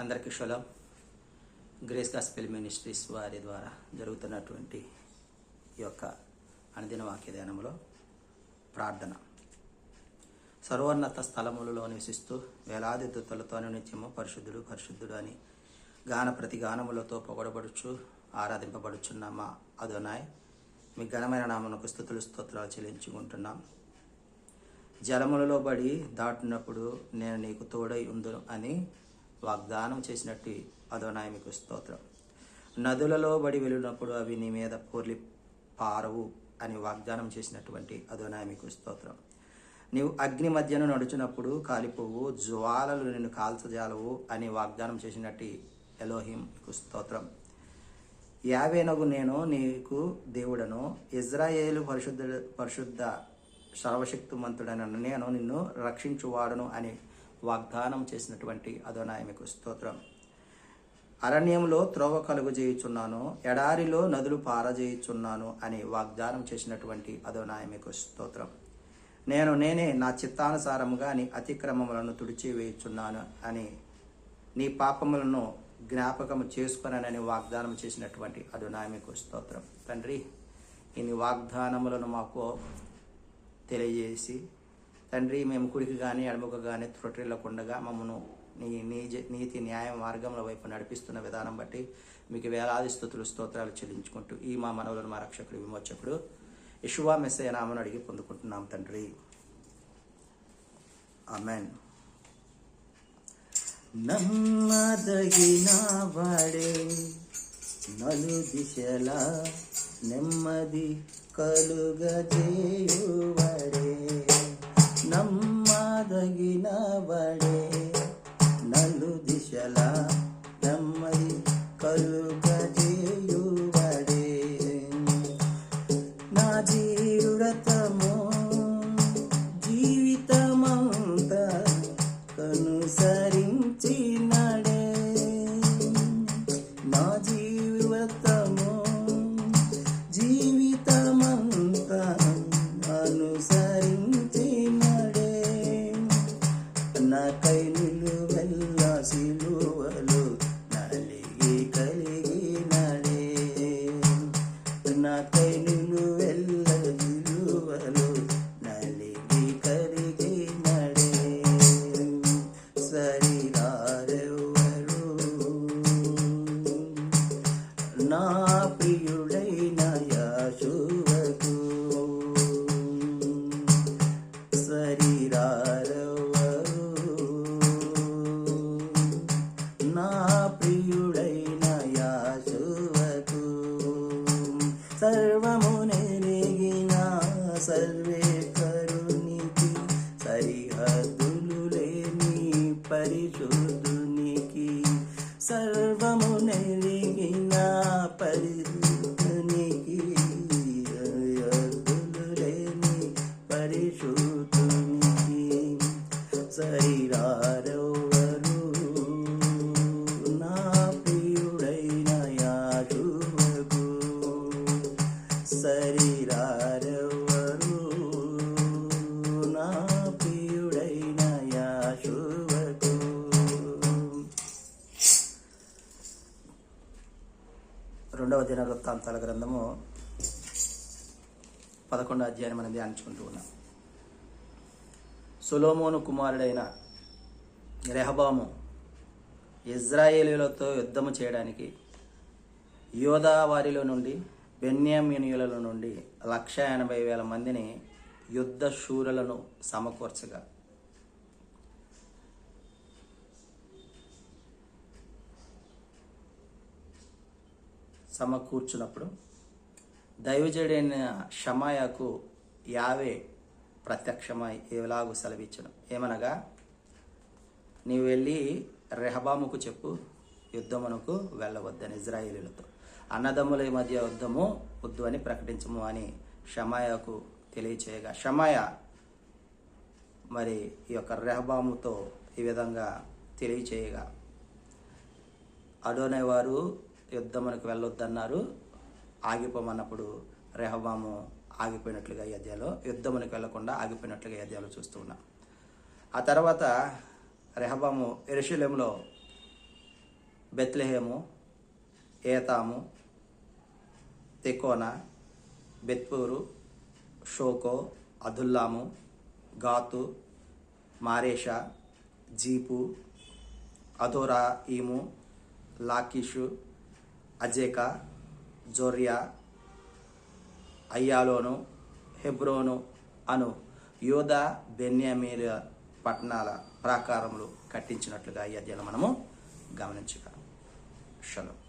అందరికీ shalom. Grace gospel ministries వారి ద్వారా జరుగుతున్నటువంటి ఈ యొక్క అనుదిన వాక్య ధ్యానంలో ప్రార్థన. సర్వోన్నత స్థలములలో నివసిస్తూ వేలాది దుతులతో నిత్యము పరిశుద్ధుడు పరిశుద్ధుడు అని ప్రతి గానములతో పొగడబడుచు ఆరాధింపబడుచున్న మా అదోనాయ్ మీ ఘనమైన నామమునకు స్తుతులు స్తోత్రాలు చెల్లించుకుంటున్నాం. జలములలో బడి దాటినప్పుడు నేను నీకు తోడై ఉందును అని వాగ్దానం చేసినట్టు అదోనాయ్ మీకు స్తోత్రం. నదులలో బడి వెళ్ళినప్పుడు అవి నీ మీద పొర్లి పారవు అని వాగ్దానం చేసినటువంటి అదోనాయ్ మీకు స్తోత్రం. నీవు అగ్ని మధ్యను నడుచున్నప్పుడు కాలిపోవు, జ్వాలలు నిన్ను కాల్చజాలవు అని వాగ్దానం చేసినట్టు ఎలోహిం మీకు స్తోత్రం. యావేనగు నేను నీకు దేవుడను, ఇజ్రాయేలు పరిశుద్ధ సర్వశక్తిమంతుడైన నేను నిన్ను రక్షించువాడను అని వాగ్దానం చేసినటువంటి అదోనాయ్ మీకు స్తోత్రం. అరణ్యంలో త్రోవ కలుగు చేయుచున్నాను, ఎడారిలో నదులు పారజేయుచున్నాను అని వాగ్దానం చేసినటువంటి అదోనాయ్ మీకు స్తోత్రం. నేనే నా చిత్తానుసారముగా నీ అతిక్రమములను తుడిచివేయుచున్నాను అని నీ పాపములను జ్ఞాపకము చేసుకొనని వాగ్దానం చేసినటువంటి అదోనాయ్ మీకు స్తోత్రం. తండ్రి, ఇన్ని వాగ్దానములను మాకు తెలియజేసి తండ్రి, మేము కుడికి కానీ ఎడమకు కానీ త్రొట్టిల్లకుండగా మమ్మను నీ నీతి న్యాయ మార్గముల వైపు నడిపిస్తున్న విధానం బట్టి మీకు వేలాది స్తుతులు స్తోత్రాలు చెల్లించుకుంటూ ఈ మా మనవులను మా రక్షకుడు విమోచకుడు యెషూవా మెస్సీయ నామమున అడిగి పొందుకుంటున్నాం తండ్రి, ఆమేన్. నమ్మదగిన వాడే నలు దిశల నెమ్మది కలుగజేయువాడే, నమ్మదగిన వాడే నలు దిశల నెమ్మది కలుగజేయువాడే. నా జీవితము జీవితమంతా కనుసరించినడే, నా జీవితము జీవితమంతా అనుసరించినడే. నాకై నిలువెల్ల సిలువలు నలిగి కలిగినడే, నాకై నిలువెల్ల సిలువలు నలిగి కలిగినడే. శరీరారెవరు నా ప్రియుడైన యేషూవకు, శరీరారెవరు నా ప్రియుడైన యేషూవకు. సర్వము నెరిగిన సర్వేశ్వరునికి, సరిహద్దులు లేని పరిశుద్ధునికి, సర్వము నెరిగిన పరిశుద్ధునికి, సరిహద్దులు లేని పరిశుద్ధునికి. శరీరారెవరు నా ప్రియుడైన యేషూవకు, శరీరారెవరు నా ప్రియుడైన యేషూవకు. రెండవ దినవృత్తాంతాల గ్రంథము 11వ అధ్యాయం మనం ధ్యానించుకుంటూ ఉన్నాం. సొలొమోను కుమారుడైన రెహబాము ఇజ్రాయేలీయులతో యుద్ధము చేయడానికి యోధా వారిలో నుండి బెన్యామీనీయుల నుండి 180,000 మందిని యుద్ధ శూరులను సమకూర్చగా సమకూర్చున్నప్పుడు దైవజుడైన షమాయాకు యావే ప్రత్యక్షమై ఎలాగూ సెలవిచ్చును. ఏమనగా, నీవు వెళ్ళి రెహబాముకు చెప్పు, యుద్ధమునకు వెళ్ళవద్దని, ఇజ్రాయేలీలతో అన్నదమ్ముల మధ్య యుద్ధము వద్దు అని ప్రకటించము అని షమాయాకు తెలియచేయగా, షమాయా మరి ఈ యొక్క రెహబాముతో ఈ విధంగా తెలియచేయగా, అదోనాయ్ వారు యుద్ధమునకు వెళ్ళొద్దన్నారు. ఆగిపోమన్నప్పుడు రెహబాము ఆగిపోయినట్లుగా ఈ అధ్యాయంలో, యుద్ధమునికి వెళ్లకుండా ఆగిపోయినట్లుగా ఈ అధ్యాయంలో చూస్తూ ఉన్నాం. ఆ తర్వాత రెహబాము యెరూషలేములో బెత్లెహేము, ఏతాము, తెకోన, బెత్పూరు, షోకో, అదుల్లాము, గాతు, మారేషా, జీపు, అదోరాయిము, లాకీషు, అజేకా, జోర్యా, అయ్యాలోను, హెబ్రోను అను యోధా బెన్యామీల పట్టణాల ప్రాకారములు కట్టించినట్లుగా ఈ అధ్యాయంలో మనము గమనించగలం. షలోం.